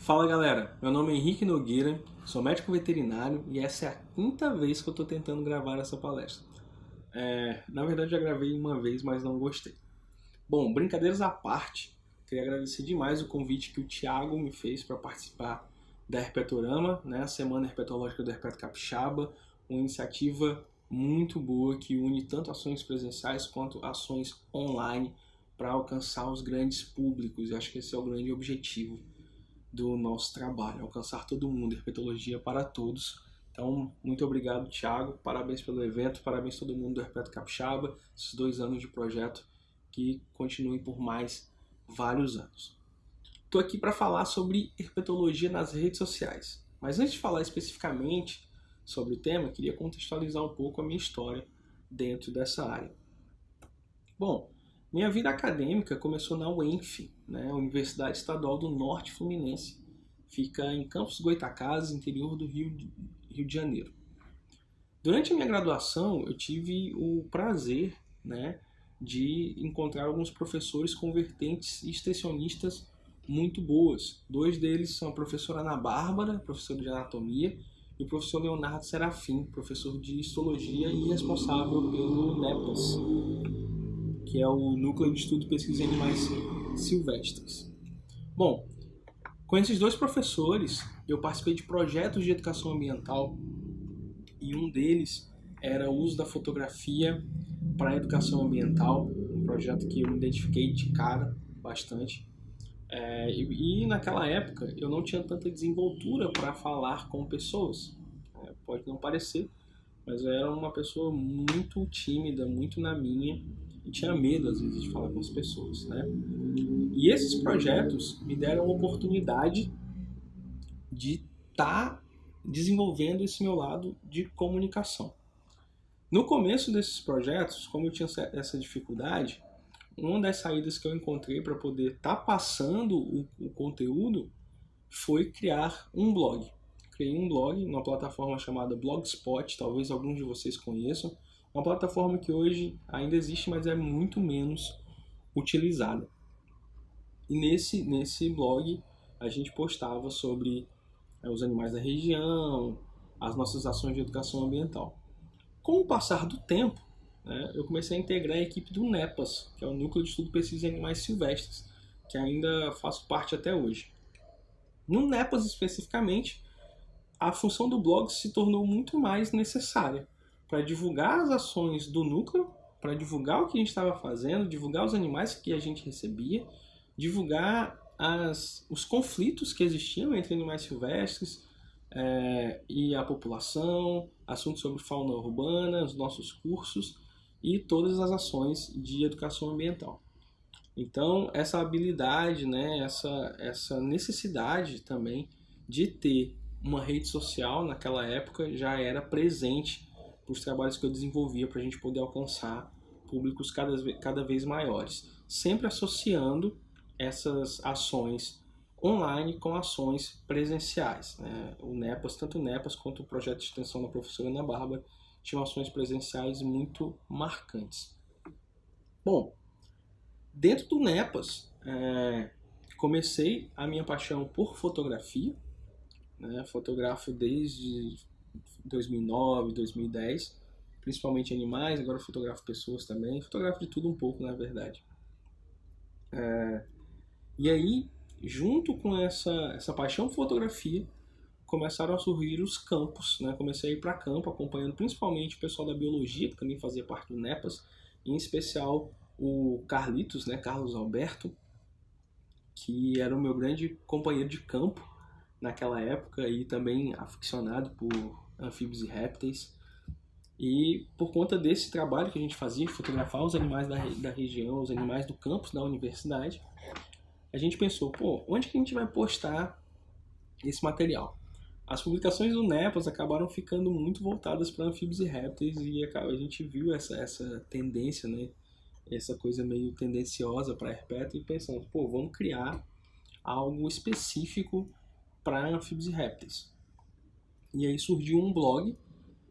Fala galera, meu nome é Henrique Nogueira, sou médico veterinário e essa é a quinta vez que eu estou tentando gravar essa palestra. Na verdade já gravei uma vez, mas não gostei. Bom, brincadeiras à parte, queria agradecer demais o convite que o Thiago me fez para participar da Herpetorama, né, a Semana Herpetológica do Herpeto Capixaba, uma iniciativa muito boa que une tanto ações presenciais quanto ações online para alcançar os grandes públicos. Eu acho que esse é o grande objetivo do nosso trabalho, alcançar todo mundo, herpetologia para todos. Então, muito obrigado, Thiago, parabéns pelo evento, parabéns a todo mundo do Herpeto Capixaba, esses 2 anos de projeto que continuem por mais vários anos. Estou aqui para falar sobre herpetologia nas redes sociais, mas antes de falar especificamente sobre o tema, queria contextualizar um pouco a minha história dentro dessa área. Bom, minha vida acadêmica começou na UENF, né, Universidade Estadual do Norte Fluminense. Fica em Campos dos Goytacazes, interior do Rio de Janeiro. Durante a minha graduação, eu tive o prazer, né, de encontrar alguns professores com vertentes extensionistas muito boas. 2 deles são a professora Ana Bárbara, professora de anatomia, e o professor Leonardo Serafim, professor de histologia e responsável pelo NEPAS, que é o Núcleo de Estudo e Pesquisa em Animais Silvestres. Bom, com esses 2 professores, eu participei de projetos de educação ambiental e um deles era o uso da fotografia para a educação ambiental, um projeto que eu me identifiquei de cara bastante. E naquela época eu não tinha tanta desenvoltura para falar com pessoas. Pode não parecer, mas eu era uma pessoa muito tímida, muito na minha, e tinha medo às vezes de falar com as pessoas, né? E esses projetos me deram a oportunidade de estar desenvolvendo esse meu lado de comunicação. No começo desses projetos, como eu tinha essa dificuldade, uma das saídas que eu encontrei para poder estar passando o conteúdo foi criar um blog. Criei um blog numa plataforma chamada Blogspot, talvez alguns de vocês conheçam. Uma plataforma que hoje ainda existe, mas é muito menos utilizada. E nesse blog a gente postava sobre os animais da região, as nossas ações de educação ambiental. Com o passar do tempo, né, eu comecei a integrar a equipe do NEPAS, que é o Núcleo de Estudo e Pesquisa em Animais Silvestres, que ainda faço parte até hoje. No NEPAS especificamente, a função do blog se tornou muito mais necessária para divulgar as ações do núcleo, para divulgar o que a gente estava fazendo, divulgar os animais que a gente recebia, divulgar os conflitos que existiam entre animais silvestres e a população, assuntos sobre fauna urbana, os nossos cursos e todas as ações de educação ambiental. Então, essa habilidade, né, essa necessidade também de ter uma rede social naquela época já era presente para os trabalhos que eu desenvolvia para a gente poder alcançar públicos cada vez maiores, sempre associando essas ações online com ações presenciais, né? O NEPAS, tanto o NEPAS quanto o projeto de extensão da professora Ana Bárbara tinham ações presenciais muito marcantes. Bom, dentro do NEPAS, comecei a minha paixão por fotografia, né? Fotografo desde 2009, 2010, principalmente animais, agora fotografo pessoas também, fotografo de tudo um pouco, na verdade. E aí, junto com essa paixão por fotografia, começaram a surgir os campos, né? Comecei a ir para campo, acompanhando principalmente o pessoal da biologia, que também fazia parte do NEPAS, em especial o Carlitos, né? Carlos Alberto, que era o meu grande companheiro de campo naquela época e também aficionado por anfíbios e répteis. E por conta desse trabalho que a gente fazia, de fotografar os animais da região, os animais do campus da universidade, a gente pensou, onde que a gente vai postar esse material? As publicações do NEPAS acabaram ficando muito voltadas para anfíbios e répteis e a gente viu essa tendência, né? Essa coisa meio tendenciosa para herpeto e pensamos, vamos criar algo específico para anfíbios e répteis. E aí surgiu um blog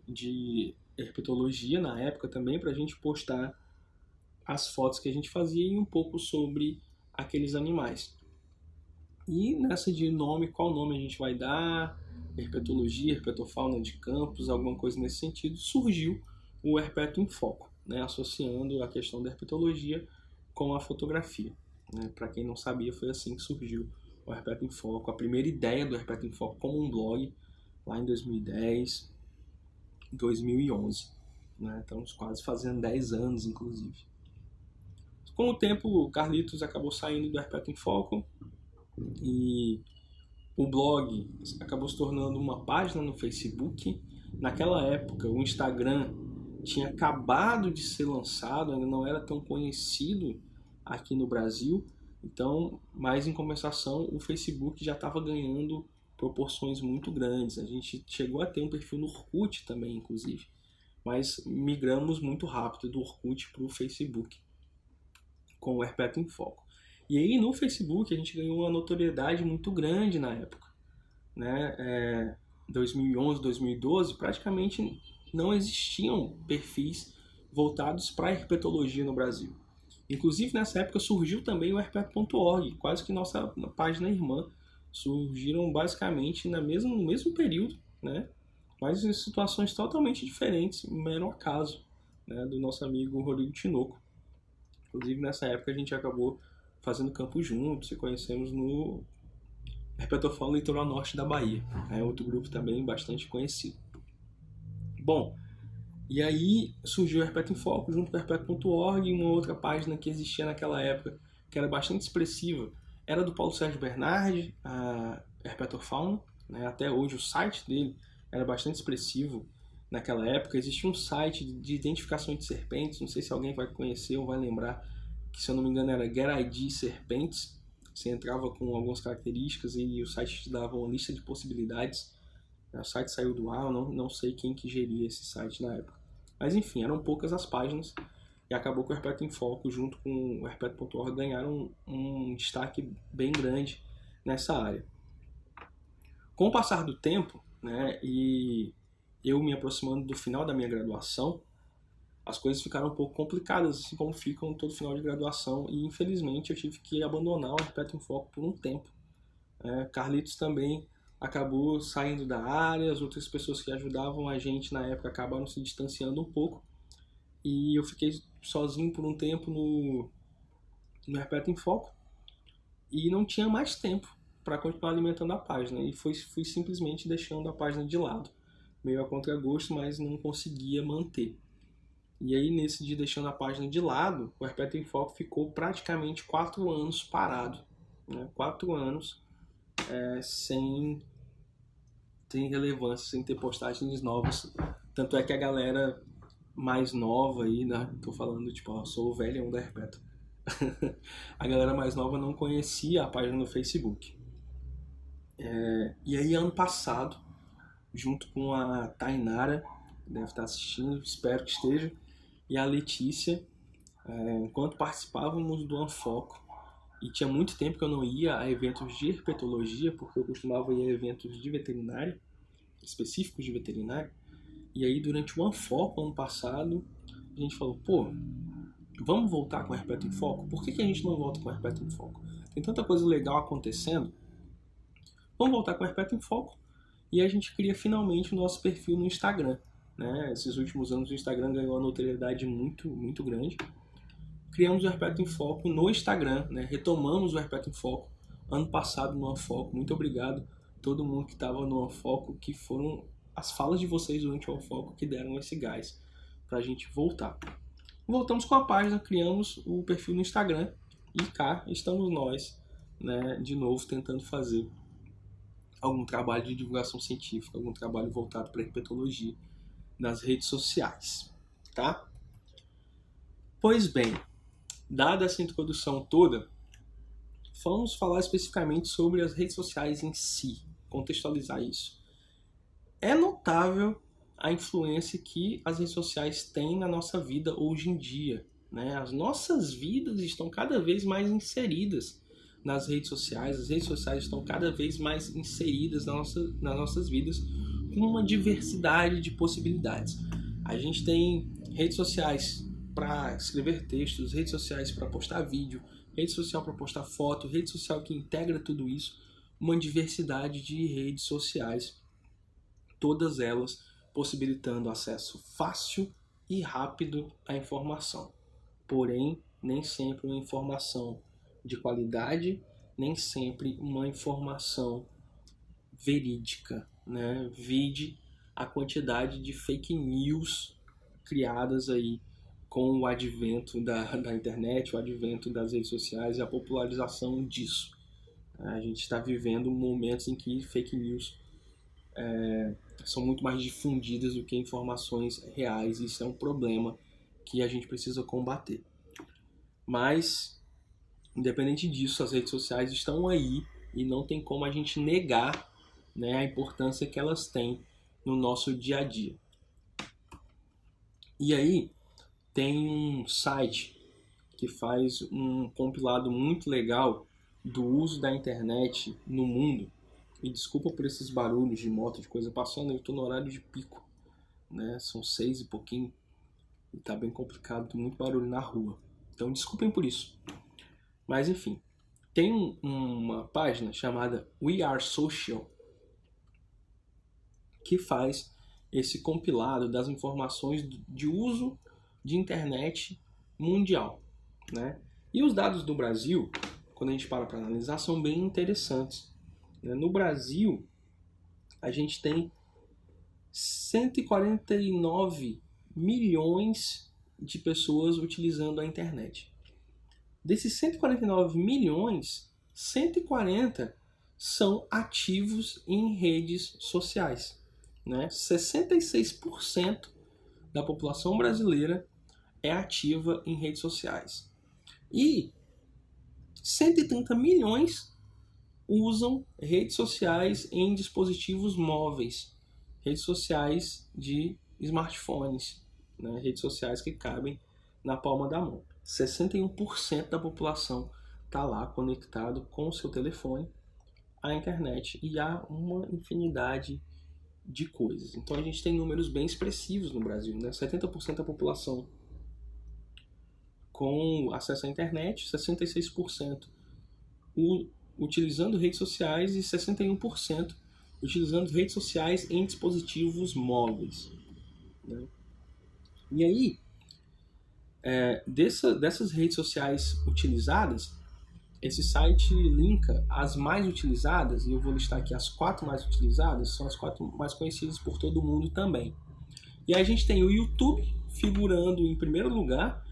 de herpetologia na época também para a gente postar as fotos que a gente fazia e um pouco sobre aqueles animais. E nessa de nome, qual nome a gente vai dar, herpetologia, herpetofauna de campos, alguma coisa nesse sentido, surgiu o Herpeto em Foco, né, associando a questão da herpetologia com a fotografia. Né? Para quem não sabia, foi assim que surgiu o Herpeto em Foco, a primeira ideia do Herpeto em Foco como um blog, lá em 2010, 2011. Né? Estamos quase fazendo 10 anos, inclusive. Com o tempo, o Carlitos acabou saindo do Herpeto em Foco e o blog acabou se tornando uma página no Facebook. Naquela época, o Instagram tinha acabado de ser lançado, ainda não era tão conhecido aqui no Brasil. Então, mas em compensação, o Facebook já estava ganhando proporções muito grandes. A gente chegou a ter um perfil no Orkut também, inclusive. Mas migramos muito rápido do Orkut para o Facebook, com o Herpeto em Foco. E aí no Facebook a gente ganhou uma notoriedade muito grande na época. Né? 2011, 2012, praticamente não existiam perfis voltados para a herpetologia no Brasil. Inclusive nessa época surgiu também o herpeto.org, quase que nossa página irmã. Surgiram basicamente no mesmo período, né? Mas em situações totalmente diferentes, mero acaso, né? Do nosso amigo Rodrigo Tinoco. Inclusive nessa época a gente acabou fazendo campo juntos e conhecemos no Herpetofauna Litoral Norte da Bahia. É outro grupo também bastante conhecido. Bom, e aí surgiu o Herpeto em Foco junto com o herpeto.org e uma outra página que existia naquela época, que era bastante expressiva, era do Paulo Sérgio Bernardi, a Herpetofauna. Né? Até hoje o site dele era bastante expressivo naquela época. Existia um site de identificação de serpentes, não sei se alguém vai conhecer ou vai lembrar, que se eu não me engano era GetID Serpentes. Você entrava com algumas características e o site te dava uma lista de possibilidades. O site saiu do ar, eu não sei quem que geria esse site na época. Mas enfim, eram poucas as páginas e acabou que o Herpeto em Foco junto com o herpeto.org ganharam um destaque bem grande nessa área. Com o passar do tempo, né, e eu me aproximando do final da minha graduação, as coisas ficaram um pouco complicadas, assim como ficam todo final de graduação, e infelizmente eu tive que abandonar o Herpeto em Foco por um tempo. Carlitos também acabou saindo da área, as outras pessoas que ajudavam a gente na época acabaram se distanciando um pouco, e eu fiquei sozinho por um tempo no Herpeto em Foco, e não tinha mais tempo para continuar alimentando a página, e fui simplesmente deixando a página de lado, meio a contragosto, mas não conseguia manter. E aí, nesse dia, deixando a página de lado, o Herpeto em Foco ficou praticamente 4 anos parado. Né? 4 anos sem relevância, sem ter postagens novas. Tanto é que a galera mais nova aí, né? Tô falando, tipo, eu sou o velhão da Herpeto. A galera mais nova não conhecia a página no Facebook. E aí, ano passado, junto com a Tainara, que deve estar assistindo, espero que esteja, e a Letícia, enquanto participávamos do Anfoco, e tinha muito tempo que eu não ia a eventos de herpetologia, porque eu costumava ir a eventos de veterinária, específicos de veterinária, e aí durante o Anfoco, ano passado, a gente falou, pô, vamos voltar com o Herpeto em Foco? Por que a gente não volta com o Herpeto em Foco? Tem tanta coisa legal acontecendo, vamos voltar com o Herpeto em Foco, e a gente cria finalmente o nosso perfil no Instagram. Né? Esses últimos anos o Instagram ganhou uma notoriedade muito, muito grande. Criamos o Herpeto em Foco no Instagram, né? Retomamos o Herpeto em Foco ano passado no Anfoco. Muito obrigado a todo mundo que estava no Anfoco, que foram as falas de vocês durante o Anfoco que deram esse gás para a gente voltar. Voltamos com a página, criamos o perfil no Instagram e cá estamos nós, né? De novo tentando fazer algum trabalho de divulgação científica, algum trabalho voltado para a herpetologia nas redes sociais, tá? Pois bem, dada essa introdução toda, vamos falar especificamente sobre as redes sociais em si, contextualizar isso. É notável a influência que as redes sociais têm na nossa vida hoje em dia, né? As nossas vidas estão cada vez mais inseridas nas redes sociais, as redes sociais estão cada vez mais inseridas nas nossas vidas, com uma diversidade de possibilidades. A gente tem redes sociais para escrever textos, redes sociais para postar vídeo, rede social para postar foto, rede social que integra tudo isso, uma diversidade de redes sociais, todas elas possibilitando acesso fácil e rápido à informação. Porém, nem sempre uma informação de qualidade, nem sempre uma informação verídica, né? Vide a quantidade de fake news criadas aí com o advento da internet, o advento das redes sociais e a popularização disso. A gente está vivendo momentos em que fake news são muito mais difundidas do que informações reais, e isso é um problema que a gente precisa combater. Mas, independente disso, as redes sociais estão aí e não tem como a gente negar, né, a importância que elas têm no nosso dia a dia. E aí, tem um site que faz um compilado muito legal do uso da internet no mundo. E desculpa por esses barulhos de moto, de coisa passando, eu estou no horário de pico, né? São 6 e pouquinho e tá bem complicado, tem muito barulho na rua. Então desculpem por isso. Mas enfim, tem uma página chamada We Are Social que faz esse compilado das informações de uso de internet mundial, né? E os dados do Brasil, quando a gente para analisar, são bem interessantes. No Brasil, a gente tem 149 milhões de pessoas utilizando a internet. Desses 149 milhões, 140 são ativos em redes sociais, né? 66% da população brasileira é ativa em redes sociais. E 130 milhões usam redes sociais em dispositivos móveis, redes sociais de smartphones, né? Redes sociais que cabem na palma da mão. 61% da população está lá conectado com o seu telefone à internet, e há uma infinidade de coisas. Então a gente tem números bem expressivos no Brasil, né? 70% da população com acesso à internet, 66% utilizando redes sociais e 61% utilizando redes sociais em dispositivos móveis, né? E aí, dessas redes sociais utilizadas, esse site linka as mais utilizadas, e eu vou listar aqui as 4 mais utilizadas, são as 4 mais conhecidas por todo mundo também. E aí a gente tem o YouTube figurando em primeiro lugar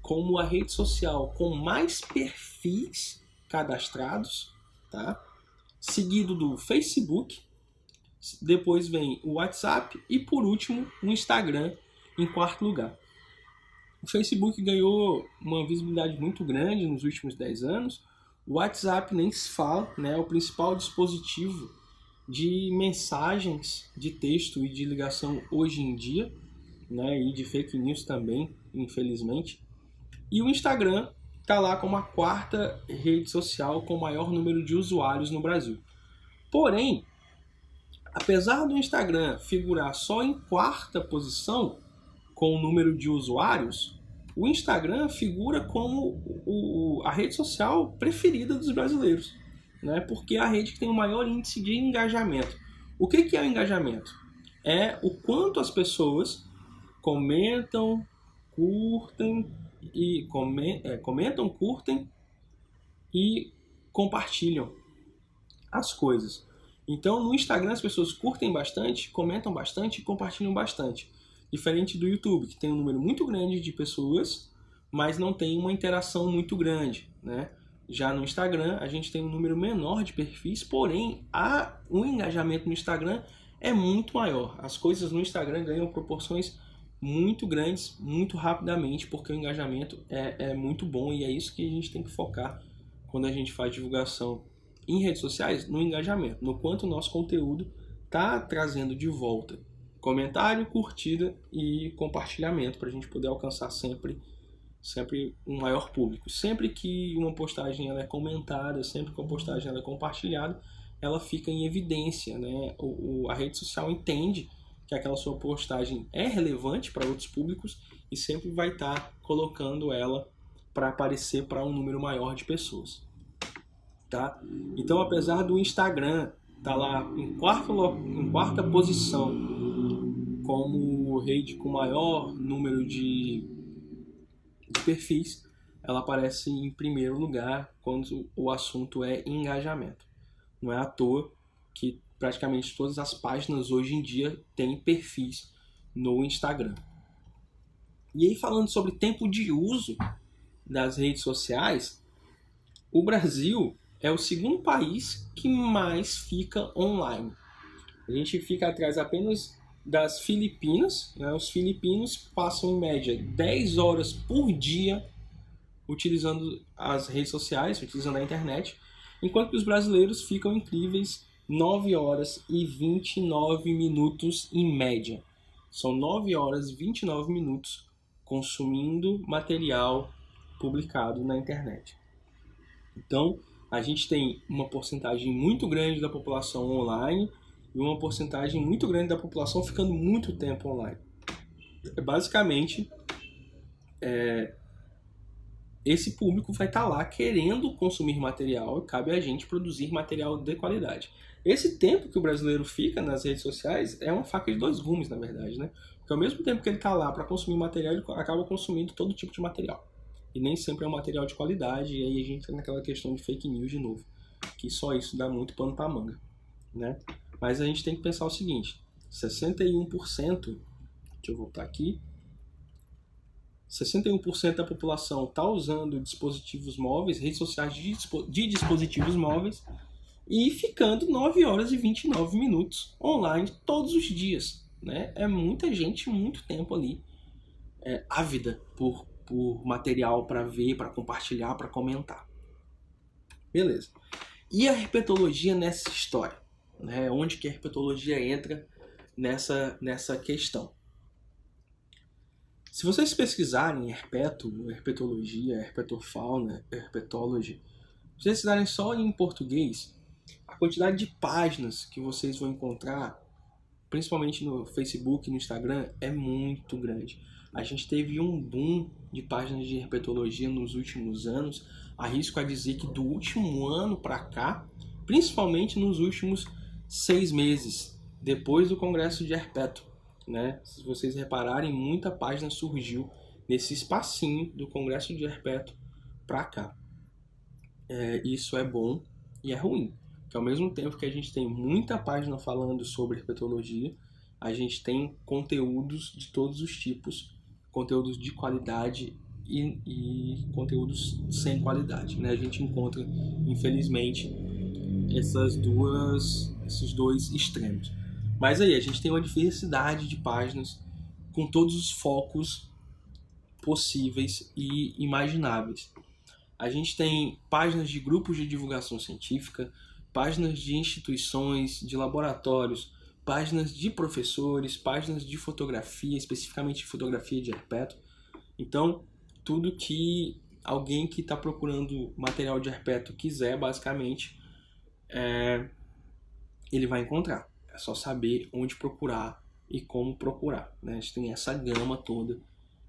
como a rede social com mais perfis cadastrados, tá? Seguido do Facebook, depois vem o WhatsApp e por último o Instagram em quarto lugar. O Facebook ganhou uma visibilidade muito grande nos últimos 10 anos. O WhatsApp nem se fala, né? É o principal dispositivo de mensagens de texto e de ligação hoje em dia, né? E de fake news também, infelizmente. E o Instagram está lá como a 4ª rede social com maior número de usuários no Brasil. Porém, apesar do Instagram figurar só em 4ª posição com o número de usuários, o Instagram figura como a rede social preferida dos brasileiros, né? Porque é a rede que tem o maior índice de engajamento. O que é o engajamento? É o quanto as pessoas comentam, curtem e curtem e compartilham as coisas. Então no Instagram as pessoas curtem bastante, comentam bastante e compartilham bastante. Diferente do YouTube, que tem um número muito grande de pessoas, mas não tem uma interação muito grande, né? Já no Instagram a gente tem um número menor de perfis, porém o engajamento no Instagram é muito maior. As coisas no Instagram ganham proporções muito grandes, muito rapidamente, porque o engajamento é muito bom, e é isso que a gente tem que focar quando a gente faz divulgação em redes sociais, no engajamento, no quanto o nosso conteúdo está trazendo de volta comentário, curtida e compartilhamento, para a gente poder alcançar sempre um maior público. Sempre que uma postagem ela é comentada, sempre que uma postagem ela é compartilhada, ela fica em evidência, né? A rede social entende que aquela sua postagem é relevante para outros públicos e sempre vai estar colocando ela para aparecer para um número maior de pessoas. Tá? Então, apesar do Instagram estar lá em quarta posição como rede com maior número de perfis, ela aparece em primeiro lugar quando o assunto é engajamento. Não é à toa que praticamente todas as páginas hoje em dia têm perfis no Instagram. E aí, falando sobre tempo de uso das redes sociais, o Brasil é o segundo país que mais fica online. A gente fica atrás apenas das Filipinas, né? Os filipinos passam em média 10 horas por dia utilizando as redes sociais, utilizando a internet, enquanto que os brasileiros ficam incríveis 9 horas e 29 minutos em média. São 9 horas e 29 minutos consumindo material publicado na internet. Então, a gente tem uma porcentagem muito grande da população online e uma porcentagem muito grande da população ficando muito tempo online. Basicamente, esse público vai estar lá querendo consumir material e cabe a gente produzir material de qualidade. Esse tempo que o brasileiro fica nas redes sociais é uma faca de dois gumes, na verdade, né? Porque ao mesmo tempo que ele está lá para consumir material, ele acaba consumindo todo tipo de material. E nem sempre é um material de qualidade, e aí a gente entra naquela questão de fake news de novo, que só isso dá muito pano para manga, né? Mas a gente tem que pensar o seguinte, 61%, deixa eu voltar aqui, 61% da população está usando dispositivos móveis, redes sociais de dispositivos móveis, e ficando 9 horas e 29 minutos online todos os dias, né? É muita gente, muito tempo ali, ávida por material para ver, para compartilhar, para comentar. Beleza. E a herpetologia nessa história? Né? Onde que a herpetologia entra nessa questão? Se vocês pesquisarem herpetologia, herpetofauna, herpetology, se vocês pesquisarem só em português, a quantidade de páginas que vocês vão encontrar, principalmente no Facebook e no Instagram, é muito grande. A gente teve um boom de páginas de herpetologia nos últimos anos. Arrisco a dizer que do último ano para cá, principalmente nos últimos 6 meses, depois do Congresso de Herpeto, né? Se vocês repararem, muita página surgiu nesse espacinho do Congresso de Herpeto para cá. Isso é bom e é ruim, porque ao mesmo tempo que a gente tem muita página falando sobre herpetologia, a gente tem conteúdos de todos os tipos, conteúdos de qualidade e conteúdos sem qualidade, né? A gente encontra, infelizmente, esses dois extremos. Mas aí, a gente tem uma diversidade de páginas com todos os focos possíveis e imagináveis. A gente tem páginas de grupos de divulgação científica, páginas de instituições, de laboratórios, páginas de professores, páginas de fotografia, especificamente fotografia de herpeto. Então, tudo que alguém que está procurando material de herpeto quiser, basicamente, ele vai encontrar. É só saber onde procurar e como procurar, né? A gente tem essa gama toda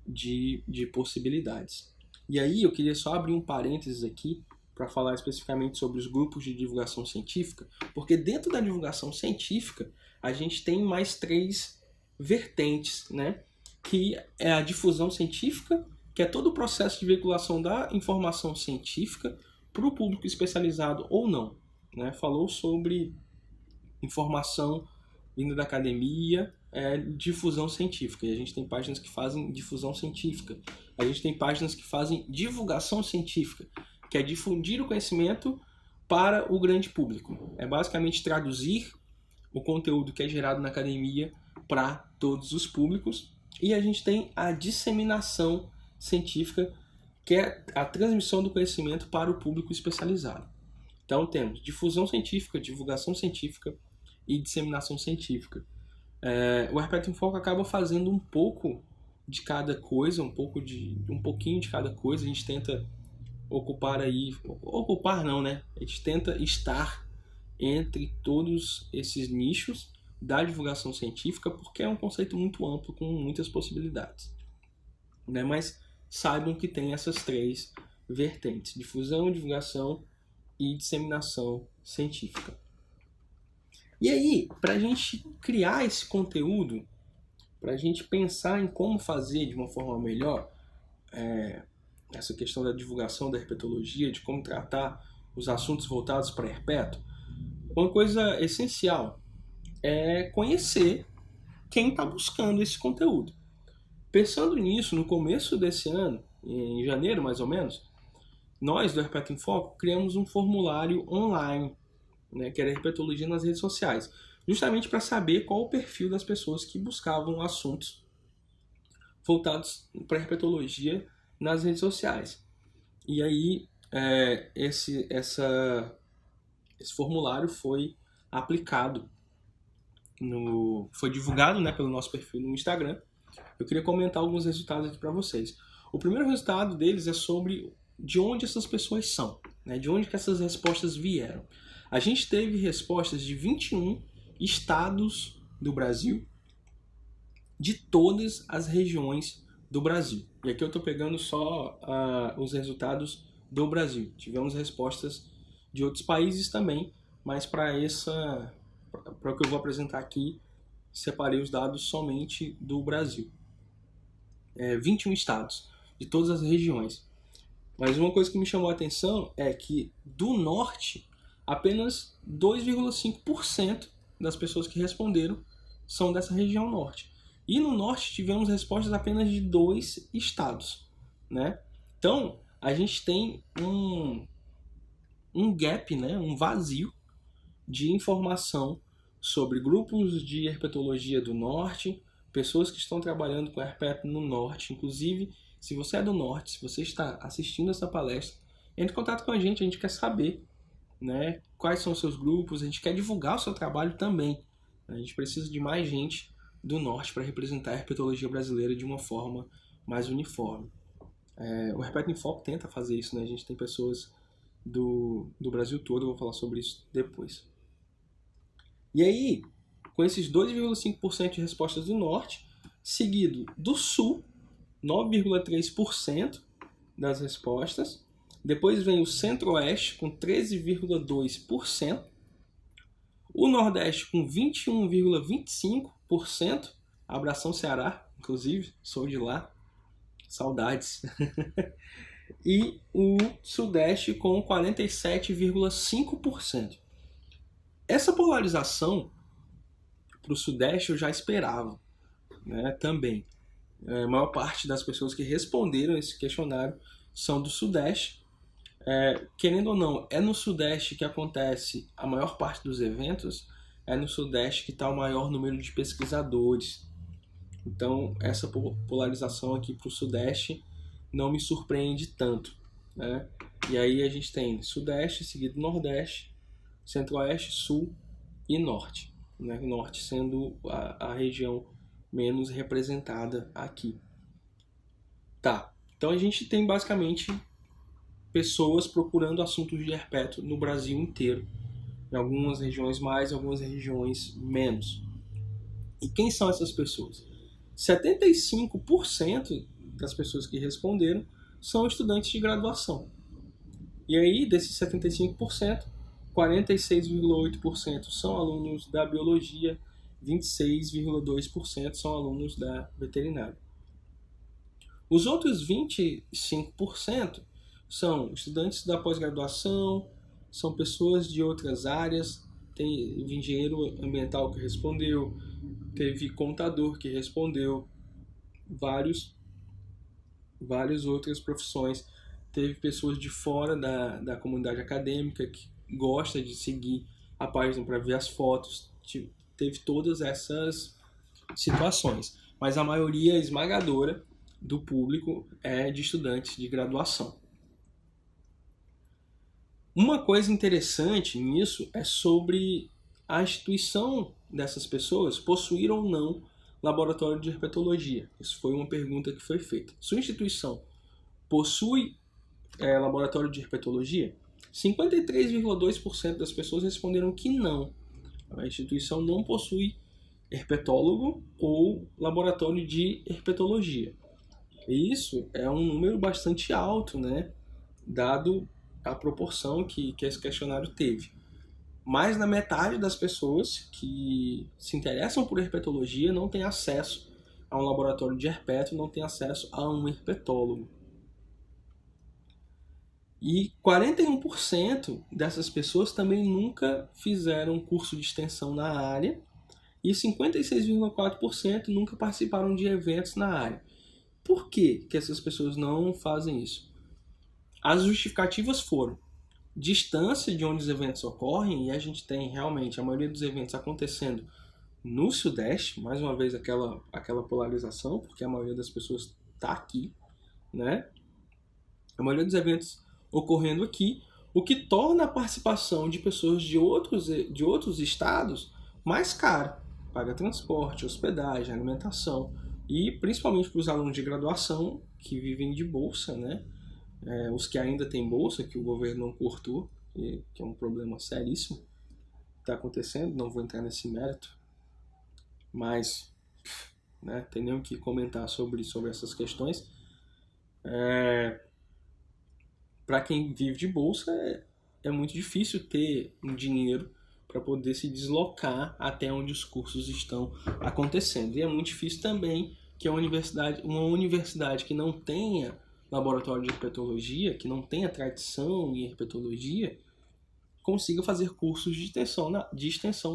de possibilidades. E aí eu queria só abrir um parênteses aqui para falar especificamente sobre os grupos de divulgação científica, porque dentro da divulgação científica a gente tem mais 3 vertentes, né? Que é a difusão científica, que é todo o processo de veiculação da informação científica para o público especializado ou não, né? Falou sobre informação vinda da academia, difusão científica. E a gente tem páginas que fazem difusão científica. A gente tem páginas que fazem divulgação científica, que é difundir o conhecimento para o grande público. É basicamente traduzir o conteúdo que é gerado na academia para todos os públicos. E a gente tem a disseminação científica, que é a transmissão do conhecimento para o público especializado. Então temos difusão científica, divulgação científica e disseminação científica. O Herpeto em Foco acaba fazendo um pouco de cada coisa, um pouquinho de cada coisa. A gente tenta ocupar não, né? A gente tenta estar entre todos esses nichos da divulgação científica, porque é um conceito muito amplo, com muitas possibilidades, né? Mas saibam que tem essas três vertentes: difusão, divulgação e disseminação científica. E aí, para a gente criar esse conteúdo, para a gente pensar em como fazer de uma forma melhor essa questão da divulgação da herpetologia, de como tratar os assuntos voltados para herpeto, uma coisa essencial é conhecer quem está buscando esse conteúdo. Pensando nisso, no começo desse ano, em janeiro mais ou menos, nós do Herpeto em Foco criamos um formulário online, né, que era herpetologia nas redes sociais, justamente para saber qual o perfil das pessoas que buscavam assuntos voltados para herpetologia nas redes sociais. E aí esse formulário foi aplicado, foi divulgado, né, pelo nosso perfil no Instagram. Eu queria comentar alguns resultados aqui para vocês. O primeiro resultado deles é sobre de onde essas pessoas são, né, de onde que essas respostas vieram. A gente teve respostas de 21 estados do Brasil, de todas as regiões do Brasil. E aqui eu estou pegando só os resultados do Brasil. Tivemos respostas de outros países também, mas para o que eu vou apresentar aqui, separei os dados somente do Brasil. 21 estados, de todas as regiões. Mas uma coisa que me chamou a atenção é que do norte, apenas 2,5% das pessoas que responderam são dessa região norte. E no norte tivemos respostas apenas de 2 estados, né? Então, a gente tem um gap, né? Um vazio de informação sobre grupos de herpetologia do norte, pessoas que estão trabalhando com herpeto no norte. Inclusive, se você é do norte, se você está assistindo essa palestra, entre em contato com a gente quer saber, né, quais são os seus grupos, a gente quer divulgar o seu trabalho também. A gente precisa de mais gente do norte para representar a herpetologia brasileira de uma forma mais uniforme. O Herpeto em Foco tenta fazer isso, né? A gente tem pessoas do Brasil todo, eu vou falar sobre isso depois. E aí, com esses 2,5% de respostas do norte, seguido do sul, 9,3% das respostas. Depois vem o centro-oeste com 13,2%. O nordeste com 21,25%. Abração Ceará, inclusive, sou de lá. Saudades. E o sudeste com 47,5%. Essa polarização para o sudeste eu já esperava, né, também. A maior parte das pessoas que responderam esse questionário são do sudeste. Querendo ou não, é no sudeste que acontece a maior parte dos eventos, é no sudeste que está o maior número de pesquisadores. Então, essa polarização aqui para o sudeste não me surpreende tanto, né? E aí a gente tem sudeste, seguido nordeste, centro-oeste, sul e norte, né? Norte sendo a região menos representada aqui. Tá, então a gente tem basicamente pessoas procurando assuntos de herpeto no Brasil inteiro. Em algumas regiões mais, em algumas regiões menos. E quem são essas pessoas? 75% das pessoas que responderam são estudantes de graduação. E aí, desses 75%, 46,8% são alunos da biologia, 26,2% são alunos da veterinária. Os outros 25% são estudantes da pós-graduação, são pessoas de outras áreas. Teve engenheiro ambiental que respondeu, teve contador que respondeu, várias outras profissões. Teve pessoas de fora da comunidade acadêmica que gosta de seguir a página para ver as fotos. Teve todas essas situações, mas a maioria esmagadora do público é de estudantes de graduação. Uma coisa interessante nisso é sobre a instituição dessas pessoas possuir ou não laboratório de herpetologia. Isso foi uma pergunta que foi feita. Sua instituição possui laboratório de herpetologia? 53,2% das pessoas responderam que não. A instituição não possui herpetólogo ou laboratório de herpetologia. Isso é um número bastante alto, né? Dado a proporção que esse questionário teve. Mais da metade das pessoas que se interessam por herpetologia não tem acesso a um laboratório de herpeto, não tem acesso a um herpetólogo. E 41% dessas pessoas também nunca fizeram curso de extensão na área e 56,4% nunca participaram de eventos na área. Por que essas pessoas não fazem isso? As justificativas foram distância de onde os eventos ocorrem, e a gente tem realmente a maioria dos eventos acontecendo no Sudeste, mais uma vez aquela polarização, porque a maioria das pessoas está aqui, né? A maioria dos eventos ocorrendo aqui, o que torna a participação de pessoas de outros estados mais cara. Paga transporte, hospedagem, alimentação, e principalmente para os alunos de graduação que vivem de bolsa, né? Os que ainda têm bolsa, que o governo não cortou, que é um problema seríssimo que está acontecendo, não vou entrar nesse mérito, mas né, tem nem o que comentar sobre essas questões. Para quem vive de bolsa, é muito difícil ter um dinheiro para poder se deslocar até onde os cursos estão acontecendo. E é muito difícil também que uma universidade que não tenha laboratório de herpetologia, que não tenha tradição em herpetologia, consiga fazer cursos de extensão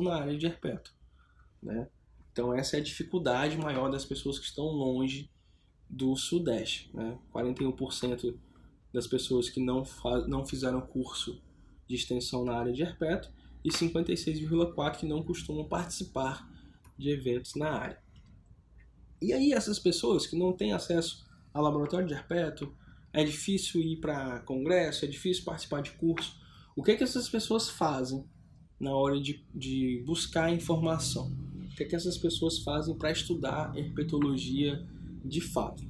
na área de herpeto, né? Então essa é a dificuldade maior das pessoas que estão longe do Sudeste, né? 41% das pessoas que não fizeram curso de extensão na área de herpeto e 56,4% que não costumam participar de eventos na área. E aí essas pessoas que não têm acesso ao laboratório de herpeto, é difícil ir para congresso, é difícil participar de curso, o que essas pessoas fazem na hora de buscar informação? O que essas pessoas fazem para estudar herpetologia de fato?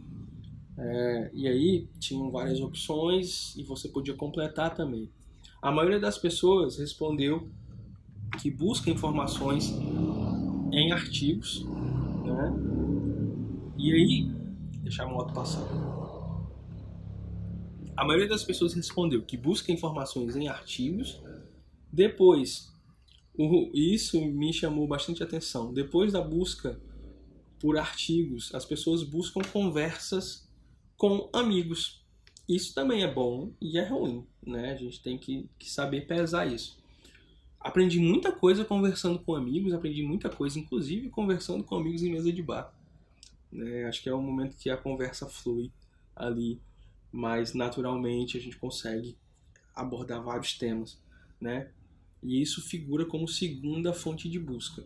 E aí tinham várias opções e você podia completar também. A maioria das pessoas respondeu que busca informações em artigos, né? E aí, deixar a moto passar. A maioria das pessoas respondeu que busca informações em artigos. Depois, isso me chamou bastante atenção. Depois da busca por artigos, as pessoas buscam conversas com amigos. Isso também é bom e é ruim, né? A gente tem que saber pesar isso. Aprendi muita coisa conversando com amigos, aprendi muita coisa, inclusive conversando com amigos em mesa de bar, né? Acho que é o momento que a conversa flui ali, mas naturalmente a gente consegue abordar vários temas, né? E isso figura como segunda fonte de busca.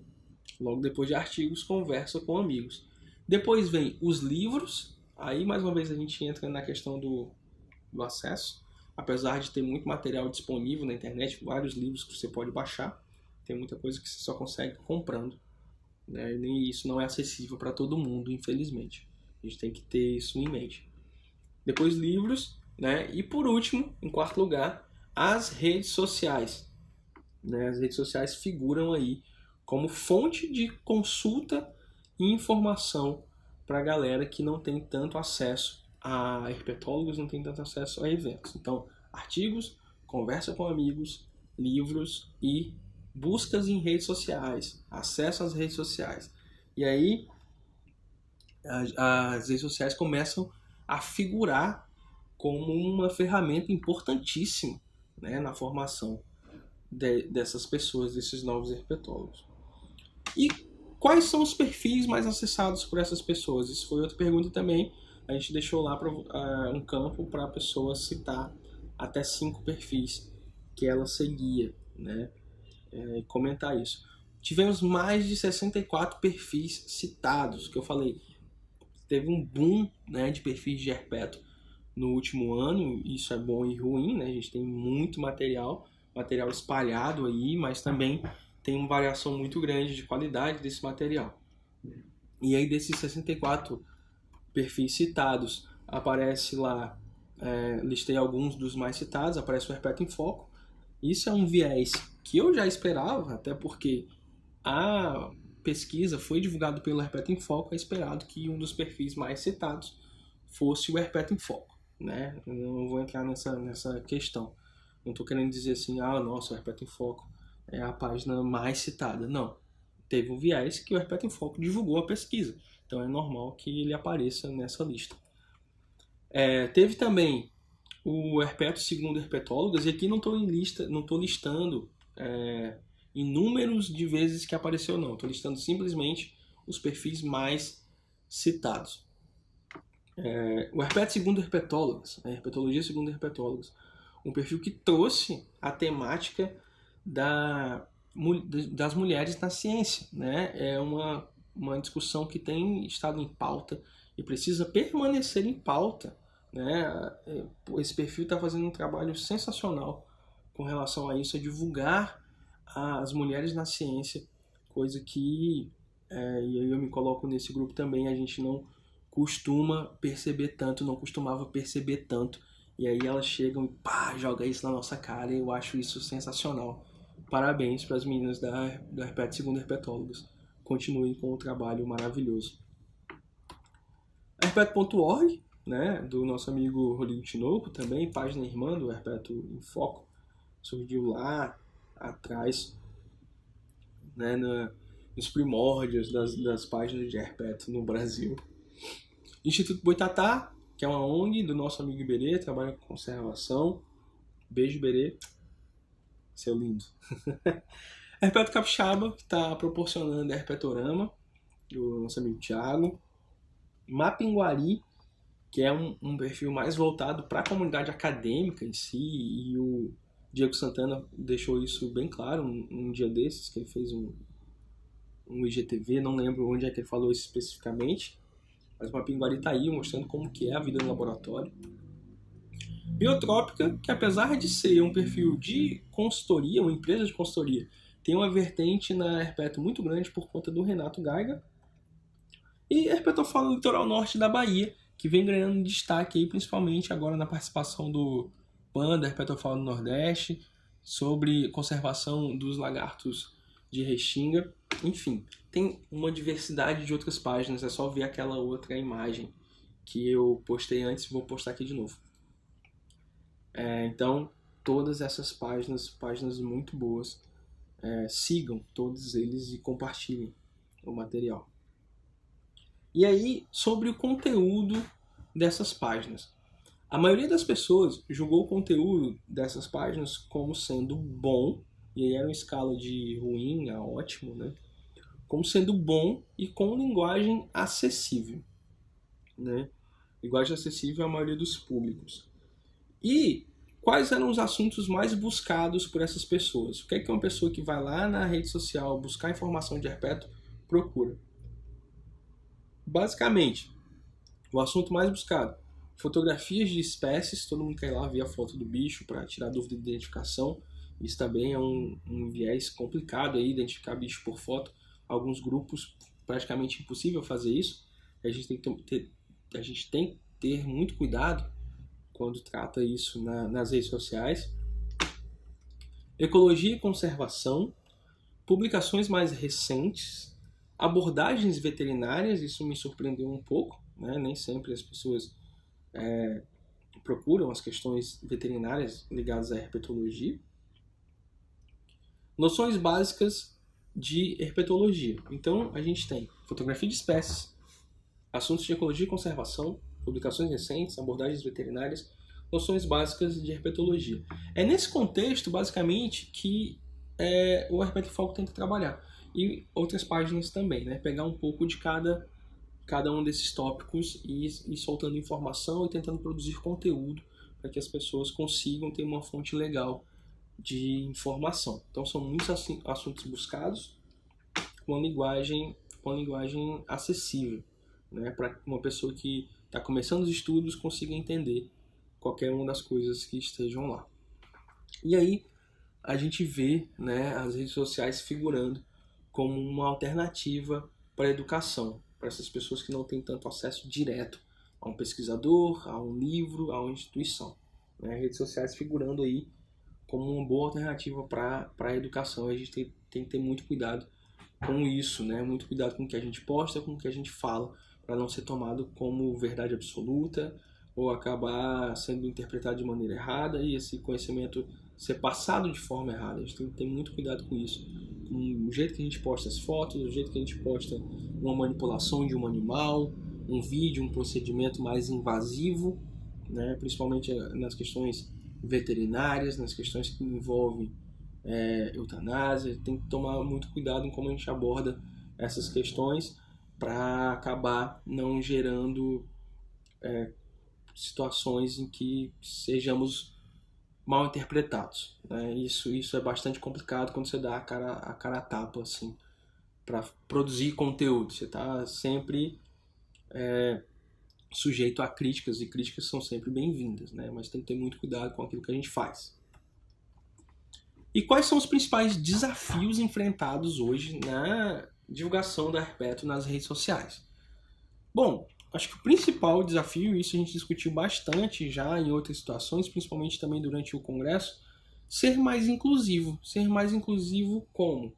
Logo depois de artigos, conversa com amigos. Depois vem os livros. Aí, mais uma vez, a gente entra na questão do acesso. Apesar de ter muito material disponível na internet, vários livros que você pode baixar, tem muita coisa que você só consegue comprando, né? E nem isso não é acessível para todo mundo, infelizmente. A gente tem que ter isso em mente. Depois, livros, né? E por último, em quarto lugar, as redes sociais, né? As redes sociais figuram aí como fonte de consulta e informação para a galera que não tem tanto acesso a herpetólogos, não tem tanto acesso a eventos. Então, artigos, conversa com amigos, livros e buscas em redes sociais, acesso às redes sociais. E aí, as redes sociais começam a figurar como uma ferramenta importantíssima, né, na formação dessas pessoas, desses novos herpetólogos. E quais são os perfis mais acessados por essas pessoas? Isso foi outra pergunta também. A gente deixou lá um campo para a pessoa citar até 5 perfis que ela seguia, né? E comentar isso. Tivemos mais de 64 perfis citados, que eu falei. Teve um boom, né, de perfis de herpeto no último ano. Isso é bom e ruim, né? A gente tem muito material espalhado aí, mas também tem uma variação muito grande de qualidade desse material. E aí, desses 64 perfis citados, aparece lá, listei alguns dos mais citados, aparece o Herpeto em Foco. Isso é um viés que eu já esperava, até porque a pesquisa foi divulgada pelo Herpeto em Foco, é esperado que um dos perfis mais citados fosse o Herpeto em Foco, né? Eu não vou entrar nessa questão. Não estou querendo dizer assim, nossa, o Herpeto em Foco é a página mais citada. Não. Teve um viés que o Herpeto em Foco divulgou a pesquisa. Então é normal que ele apareça nessa lista. Teve também o Herpeto segundo herpetólogas, e aqui não estou listando em números de vezes que apareceu, não. Estou listando simplesmente os perfis mais citados. O Herpeto segundo herpetólogas, herpetologia segundo herpetólogas, um perfil que trouxe a temática das mulheres na ciência, né? É uma discussão que tem estado em pauta e precisa permanecer em pauta, né? Esse perfil está fazendo um trabalho sensacional com relação a isso, a divulgar as mulheres na ciência, coisa que, e eu me coloco nesse grupo também, a gente não costuma perceber tanto, não costumava perceber tanto, e aí elas chegam e joga isso na nossa cara, e eu acho isso sensacional. Parabéns para as meninas da Herpeto segundo herpetólogas. Continuem com o trabalho maravilhoso. Herpeto.org, né, do nosso amigo Rodrigo Tinoco, também, página irmã do Herpeto em Foco, surgiu lá atrás, né, nos primórdios das páginas de Herpeto no Brasil. Instituto Boitatá, que é uma ONG do nosso amigo Iberê, trabalha com conservação. Beijo, Iberê, seu lindo. Herpeto Capixaba, que está proporcionando Herpetorama, do nosso amigo Thiago. Mapinguari, que é um perfil mais voltado para a comunidade acadêmica em si, e o Diego Santana deixou isso bem claro um dia desses, que ele fez um IGTV, não lembro onde é que ele falou isso especificamente, mas o Mapinguari está aí mostrando como que é a vida no laboratório. Biotrópica, que apesar de ser um perfil de consultoria, uma empresa de consultoria, tem uma vertente na Herpeto muito grande por conta do Renato Gaiga. E Herpetofala no litoral norte da Bahia, que vem ganhando destaque aí, principalmente agora na participação do Panda, Herpetofala no Nordeste, sobre conservação dos lagartos de Restinga. Enfim, tem uma diversidade de outras páginas, é só ver aquela outra imagem que eu postei antes e vou postar aqui de novo. Então, todas essas páginas muito boas, sigam todos eles e compartilhem o material. E aí, sobre o conteúdo dessas páginas. A maioria das pessoas julgou o conteúdo dessas páginas como sendo bom, e aí era uma escala de ruim a ótimo, né? Como sendo bom e com linguagem acessível, né? Linguagem acessível à maioria dos públicos. E quais eram os assuntos mais buscados por essas pessoas? O que é que uma pessoa que vai lá na rede social buscar informação de herpeto procura? Basicamente, o assunto mais buscado: fotografias de espécies. Todo mundo quer ir lá ver a foto do bicho para tirar dúvida de identificação. Isso também é um viés complicado aí, identificar bicho por foto. Alguns grupos, praticamente impossível fazer isso. A gente tem que ter muito cuidado quando trata isso nas redes sociais. Ecologia e conservação, publicações mais recentes, abordagens veterinárias. Isso me surpreendeu um pouco, né? Nem sempre as pessoas procuram as questões veterinárias ligadas à herpetologia. Noções básicas de herpetologia. Então, a gente tem fotografia de espécies, assuntos de ecologia e conservação, publicações recentes, abordagens veterinárias, noções básicas de herpetologia. É nesse contexto, basicamente, que o Herpeto em Foco tenta trabalhar. E outras páginas também, né? Pegar um pouco de cada um desses tópicos e soltando informação e tentando produzir conteúdo para que as pessoas consigam ter uma fonte legal de informação. Então são muitos assuntos buscados com uma linguagem acessível, né? Para uma pessoa que está começando os estudos consiga entender qualquer uma das coisas que estejam lá. E aí a gente vê, né, as redes sociais figurando como uma alternativa para a educação, para essas pessoas que não têm tanto acesso direto a um pesquisador, a um livro, a uma instituição, né? Redes sociais figurando aí como uma boa alternativa para a educação. A gente tem que ter muito cuidado com isso, né? Muito cuidado com o que a gente posta, com o que a gente fala, para não ser tomado como verdade absoluta ou acabar sendo interpretado de maneira errada e esse conhecimento ser passado de forma errada. A gente tem que ter muito cuidado com isso. Com o jeito que a gente posta as fotos, o jeito que a gente posta uma manipulação de um animal, um vídeo, um procedimento mais invasivo, né? Principalmente nas questões veterinárias, nas questões que envolvem eutanásia. Tem que tomar muito cuidado em como a gente aborda essas questões para acabar não gerando situações em que sejamos mal interpretados, né? Isso é bastante complicado quando você dá a cara a tapa assim, para produzir conteúdo. Você está sempre sujeito a críticas, e críticas são sempre bem-vindas, né? Mas tem que ter muito cuidado com aquilo que a gente faz. E quais são os principais desafios enfrentados hoje na divulgação da Herpeto nas redes sociais? Bom, acho que o principal desafio, isso a gente discutiu bastante já em outras situações, principalmente também durante o congresso, ser mais inclusivo. Ser mais inclusivo como?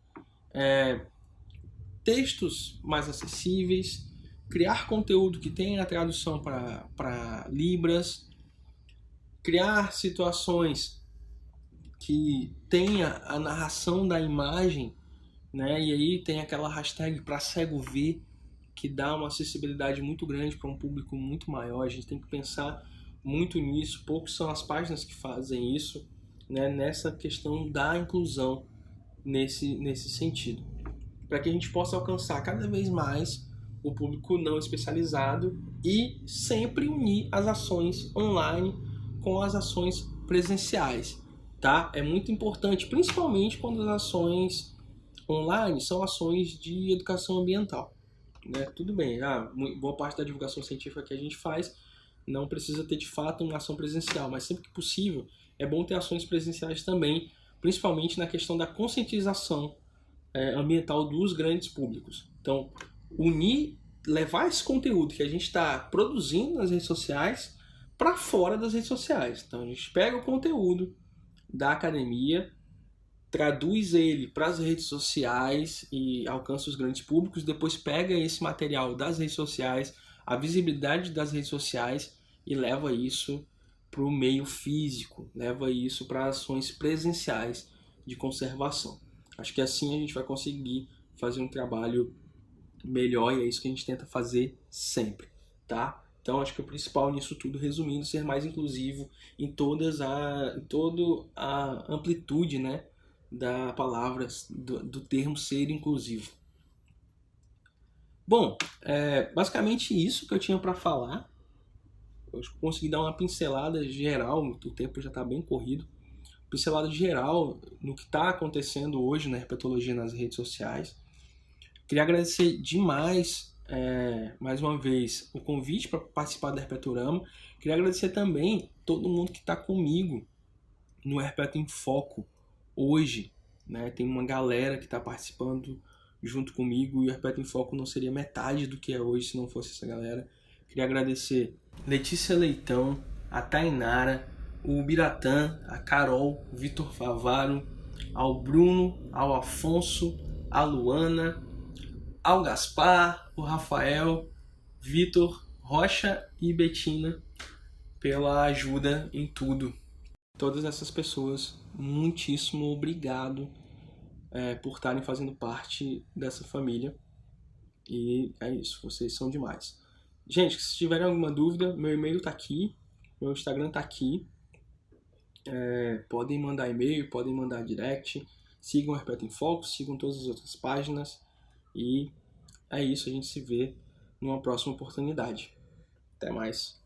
Textos mais acessíveis, criar conteúdo que tenha a tradução para Libras, criar situações que tenha a narração da imagem, né? E aí tem aquela hashtag para cego ver, que dá uma acessibilidade muito grande para um público muito maior. A gente tem que pensar muito nisso. Poucos são as páginas que fazem isso, né? Nessa questão da inclusão nesse sentido, para que a gente possa alcançar cada vez mais o público não especializado e sempre unir as ações online com as ações presenciais, tá? É muito importante, principalmente quando as ações online são ações de educação ambiental, né? Tudo bem, boa parte da divulgação científica que a gente faz não precisa ter de fato uma ação presencial, mas sempre que possível é bom ter ações presenciais também, principalmente na questão da conscientização ambiental dos grandes públicos. Então, levar esse conteúdo que a gente está produzindo nas redes sociais para fora das redes sociais. Então, a gente pega o conteúdo da academia, traduz ele para as redes sociais e alcança os grandes públicos, depois pega esse material das redes sociais, a visibilidade das redes sociais e leva isso para o meio físico, leva isso para ações presenciais de conservação. Acho que assim a gente vai conseguir fazer um trabalho melhor e é isso que a gente tenta fazer sempre, tá? Então acho que o principal nisso tudo, resumindo, ser mais inclusivo em toda a amplitude, né, da palavra, do termo ser inclusivo. Bom, basicamente isso que eu tinha para falar. Eu consegui dar uma pincelada geral, o tempo já está bem corrido. Pincelada geral no que está acontecendo hoje na herpetologia nas redes sociais. Queria agradecer demais, mais uma vez, o convite para participar do Herpetorama. Queria agradecer também todo mundo que está comigo no Herpeto em Foco hoje, né? Tem uma galera que está participando junto comigo e o Herpeto em Foco não seria metade do que é hoje se não fosse essa galera. Queria agradecer Letícia Leitão, a Tainara, o Biratã, a Carol, o Vitor Favaro, ao Bruno, ao Afonso, a Luana, ao Gaspar, o Rafael, Vitor, Rocha e Betina pela ajuda em tudo. Todas essas pessoas, muitíssimo obrigado por estarem fazendo parte dessa família. E é isso, vocês são demais. Gente, se tiverem alguma dúvida, meu e-mail tá aqui, meu Instagram tá aqui. Podem mandar e-mail, podem mandar direct. Sigam o Herpeto em Foco, sigam todas as outras páginas. E é isso, a gente se vê numa próxima oportunidade. Até mais.